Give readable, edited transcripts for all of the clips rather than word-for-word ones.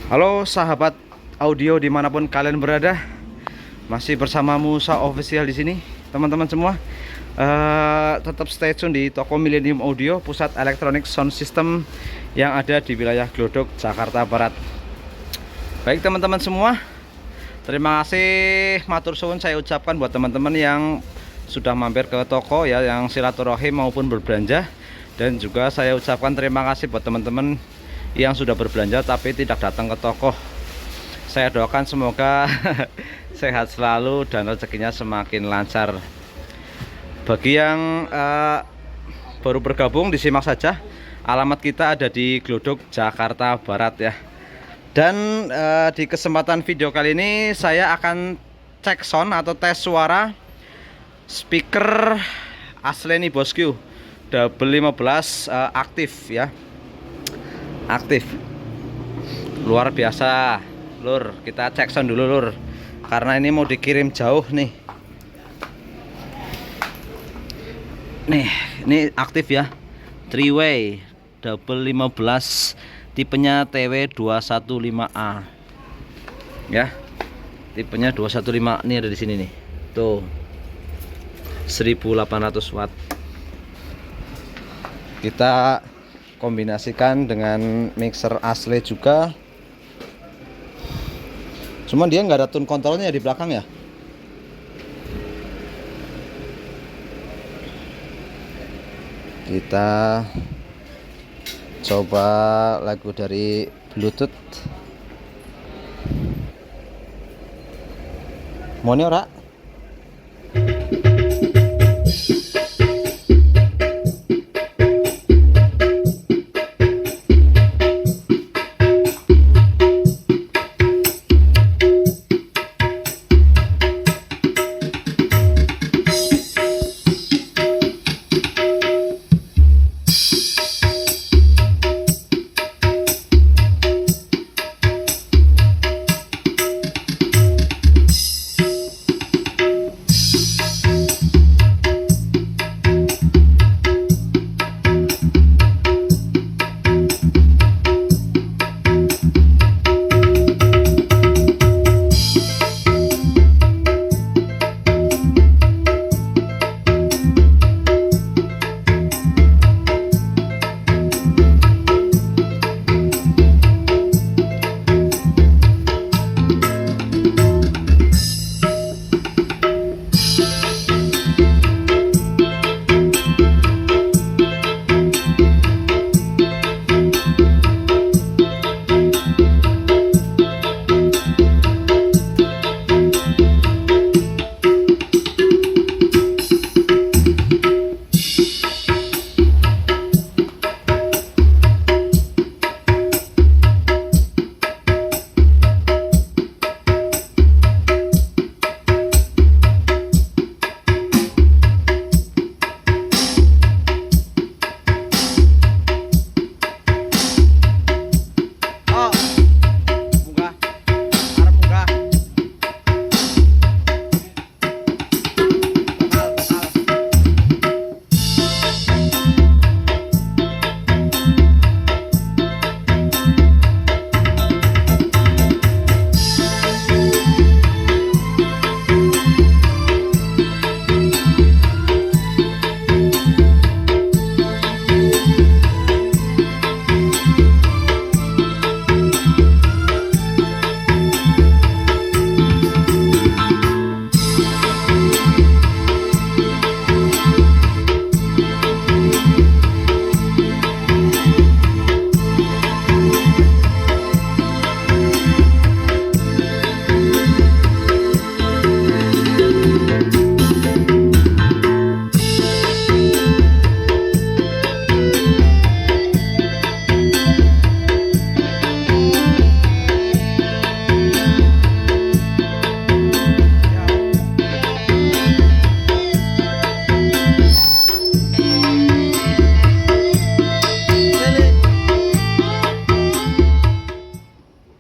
Halo sahabat audio dimanapun kalian berada, masih bersama Musa Official di sini, teman-teman semua. Tetap stay tune di toko Millennium Audio, pusat elektronik sound system yang ada di wilayah Glodok, Jakarta Barat. Baik teman-teman semua, terima kasih matur suwun saya ucapkan buat teman-teman yang sudah mampir ke toko ya, yang silaturahim maupun berbelanja. Dan juga saya ucapkan terima kasih buat teman-teman yang sudah berbelanja tapi tidak datang ke toko. Saya doakan semoga sehat selalu dan rezekinya semakin lancar. Bagi yang baru bergabung, disimak saja. Alamat kita ada di Glodok, Jakarta Barat ya. Dan di kesempatan video kali ini saya akan cek sound atau tes suara speaker Asleni Bosku double 15 aktif ya. Aktif, luar biasa lur. Kita cek sound dulu lur, karena ini mau dikirim jauh nih. Ini aktif ya, 3-way double 15, tipenya TW215A ya, tipenya 215. Ini ada di sini nih, tuh 1800 watt. Kita kombinasikan dengan mixer Asle juga, cuman dia nggak ada tune kontrolnya di belakang ya. Kita coba lagu dari Bluetooth. Mau nih ora?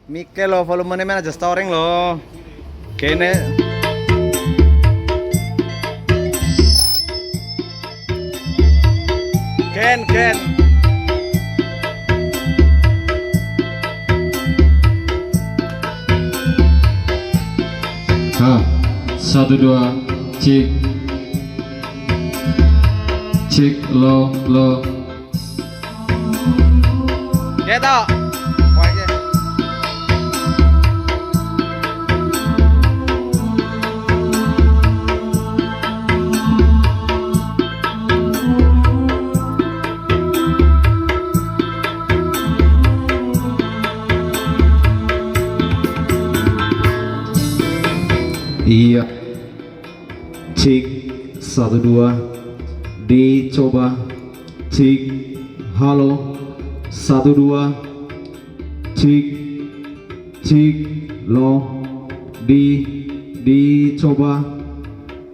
Mike lo volumenya mana aja storing lo. Kene. Ken. 1 2 cek cek lo Gitu. iya cek 1 2 dicoba cek halo 1 2 cek cek lo dicoba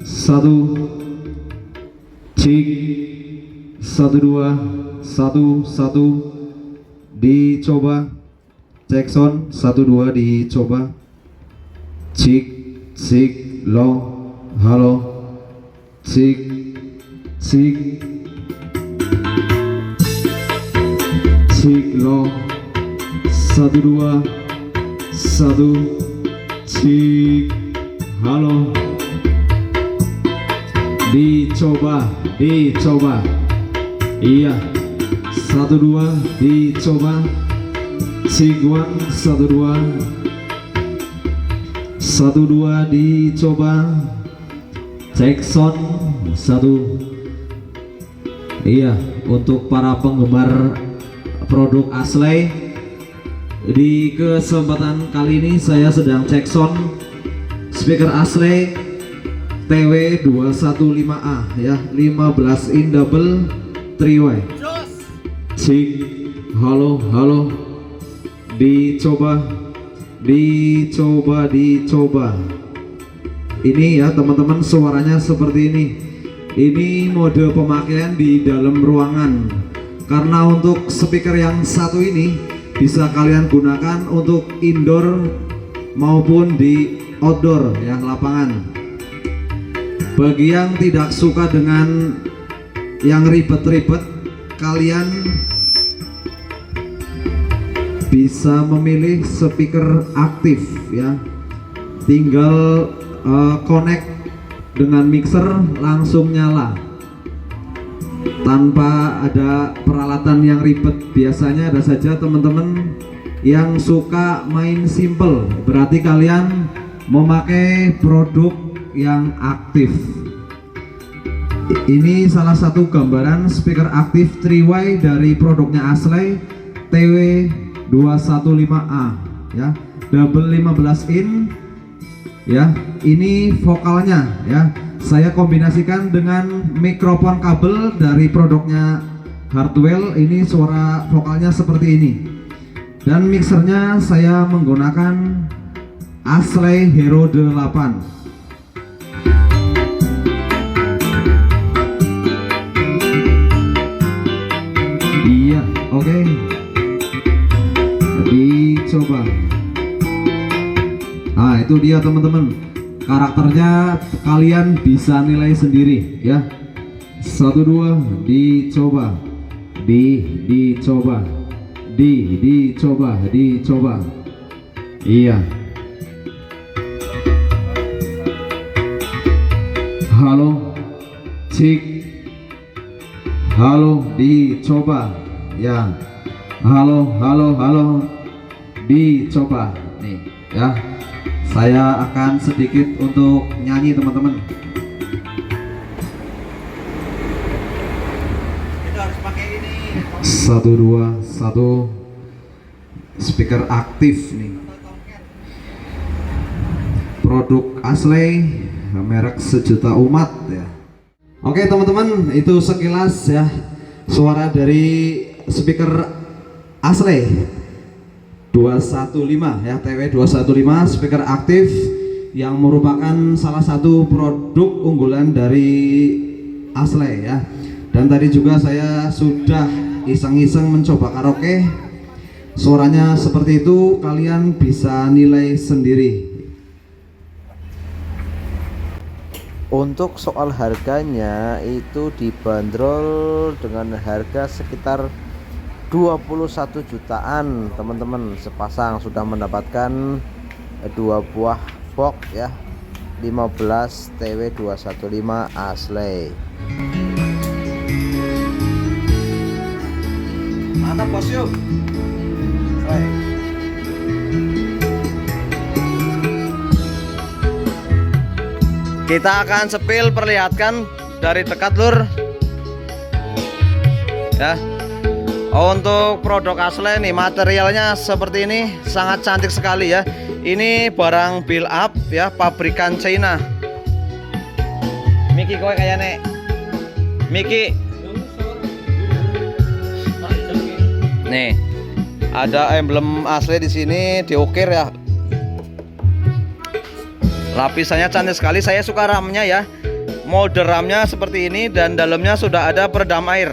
1 cek 1 2 1 1 dicoba cek sound 1 2 dicoba cek cek lo halo cek cek cek lo 1 2 1 cek halo dicoba iya 1 2 dicoba cek 1 2 1 2 dicoba cek sound 1 iya untuk para penggemar produk Ashley di kesempatan kali ini saya sedang cek sound speaker Ashley TW215A ya 15 in double 3-way cek halo dicoba ini ya teman-teman, suaranya seperti ini mode pemakaian di dalam ruangan, karena untuk speaker yang satu ini bisa kalian gunakan untuk indoor maupun di outdoor ya, lapangan. Bagi yang tidak suka dengan yang ribet-ribet, kalian bisa memilih speaker aktif ya, tinggal connect dengan mixer langsung nyala tanpa ada peralatan yang ribet. Biasanya ada saja teman-teman yang suka main simple, berarti kalian memakai produk yang aktif. Ini salah satu gambaran speaker aktif 3-way dari produknya Ashley TW215A ya, double 15 in ya. Ini vokalnya ya, saya kombinasikan dengan mikrofon kabel dari produknya Hardwell. Ini suara vokalnya seperti ini, dan mixernya saya menggunakan Ashley Hero 8. Iya, oke. Dicoba. Nah, itu dia teman-teman, karakternya kalian bisa nilai sendiri ya. 1 2 dicoba, dicoba, dicoba. Iya. Halo, cek. Halo, dicoba ya. Halo, dicoba nih ya. Saya akan sedikit untuk nyanyi teman-teman. Kita harus pakai ini. 1 2 1 speaker aktif nih. Produk Ashley, merek sejuta umat ya. Oke teman-teman, itu sekilas ya suara dari speaker Ashley 215 ya, TW215 speaker aktif yang merupakan salah satu produk unggulan dari Ashley ya. Dan tadi juga saya sudah iseng-iseng mencoba karaoke, suaranya seperti itu, kalian bisa nilai sendiri. Untuk soal harganya itu dibanderol dengan harga sekitar 21 jutaan teman-teman. Sepasang sudah mendapatkan 2 buah box ya, 15 TW215 Ashley. Mantap bos yuk. Kita akan sepil perlihatkan dari dekat lur. Ya. Untuk produk Ashley nih, materialnya seperti ini, sangat cantik sekali ya. Ini barang build up ya, pabrikan China. Miki kowe kayaknya Miki. Nih, ada emblem Ashley di sini, diukir ya. Lapisannya cantik sekali. Saya suka ramnya ya. Mode ramnya seperti ini dan dalamnya sudah ada peredam air.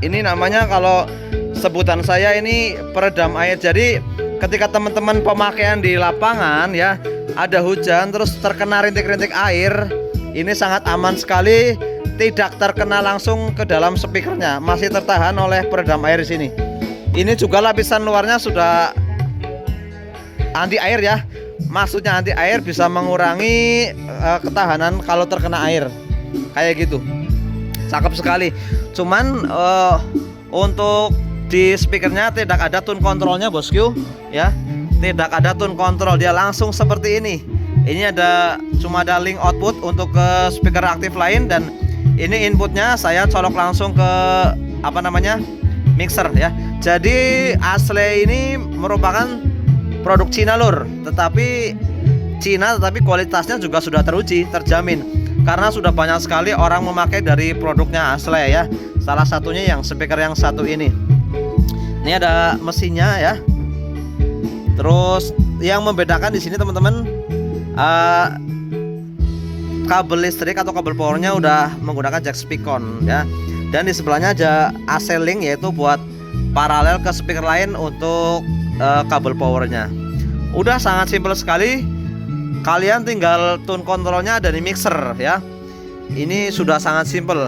Ini namanya, kalau sebutan saya ini peredam air. Jadi ketika teman-teman pemakaian di lapangan ya, ada hujan terus terkena rintik-rintik air, ini sangat aman sekali, tidak terkena langsung ke dalam speakernya, masih tertahan oleh peredam air di sini. Ini juga lapisan luarnya sudah anti air ya. Maksudnya anti air, bisa mengurangi ketahanan kalau terkena air. Kayak gitu. Cakep sekali. Cuman untuk di speakernya tidak ada tune kontrolnya bosku ya. Tidak ada tune kontrol, dia langsung seperti ini. Ini cuma ada link output untuk ke speaker aktif lain, dan ini inputnya saya colok langsung ke mixer ya. Jadi Ashley ini merupakan produk Cina lur, tetapi kualitasnya juga sudah teruji, terjamin, karena sudah banyak sekali orang memakai dari produknya Ashley ya. Salah satunya yang speaker yang satu ini. Ini ada mesinnya ya. Terus yang membedakan di sini teman-teman, kabel listrik atau kabel powernya udah menggunakan jack speakon ya. Dan di sebelahnya ada AC link, yaitu buat paralel ke speaker lain untuk kabel powernya. Udah sangat simpel sekali. Kalian tinggal tune kontrolnya dari mixer ya. Ini sudah sangat simpel.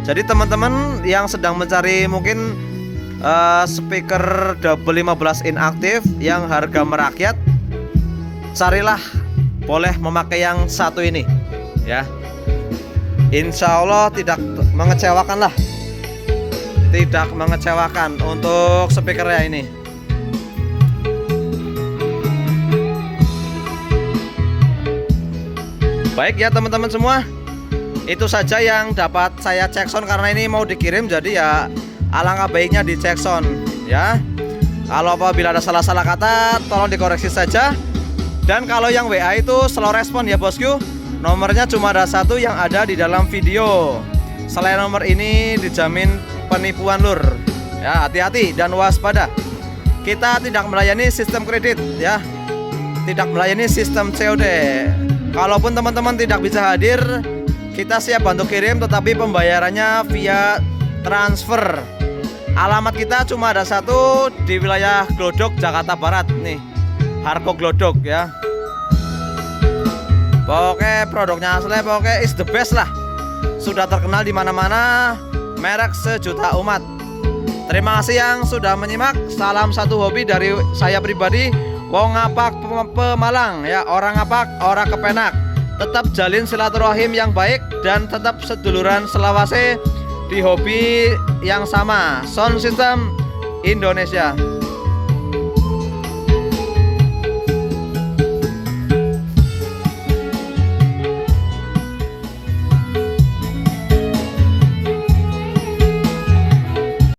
Jadi teman-teman yang sedang mencari mungkin speaker double 15 in aktif yang harga merakyat, carilah, boleh memakai yang satu ini ya. Insya Allah tidak mengecewakan lah. Tidak mengecewakan untuk speakernya ini. Baik ya teman-teman semua, itu saja yang dapat saya cek sound, karena ini mau dikirim, jadi ya alangkah baiknya dicek sound ya. Kalau apabila ada salah-salah kata, tolong dikoreksi saja. Dan kalau yang WA itu slow respon ya bosku. Nomornya cuma ada satu yang ada di dalam video. Selain nomor ini dijamin penipuan lur ya. Hati-hati dan waspada. Kita tidak melayani sistem kredit ya, tidak melayani sistem COD. Kalaupun teman-teman tidak bisa hadir, kita siap bantu kirim, tetapi pembayarannya via transfer. Alamat kita cuma ada satu, di wilayah Glodok, Jakarta Barat nih, Harko Glodok ya. Pokoknya produknya Ashley, pokoknya is the best lah. Sudah terkenal di mana-mana, merek sejuta umat. Terima kasih yang sudah menyimak. Salam satu hobi dari saya pribadi, wong ngapak Pemalang ya, orang ngapak, orang kepenak. Tetap jalin silaturahim yang baik dan tetap seduluran selawase di hobi yang sama, sound system Indonesia.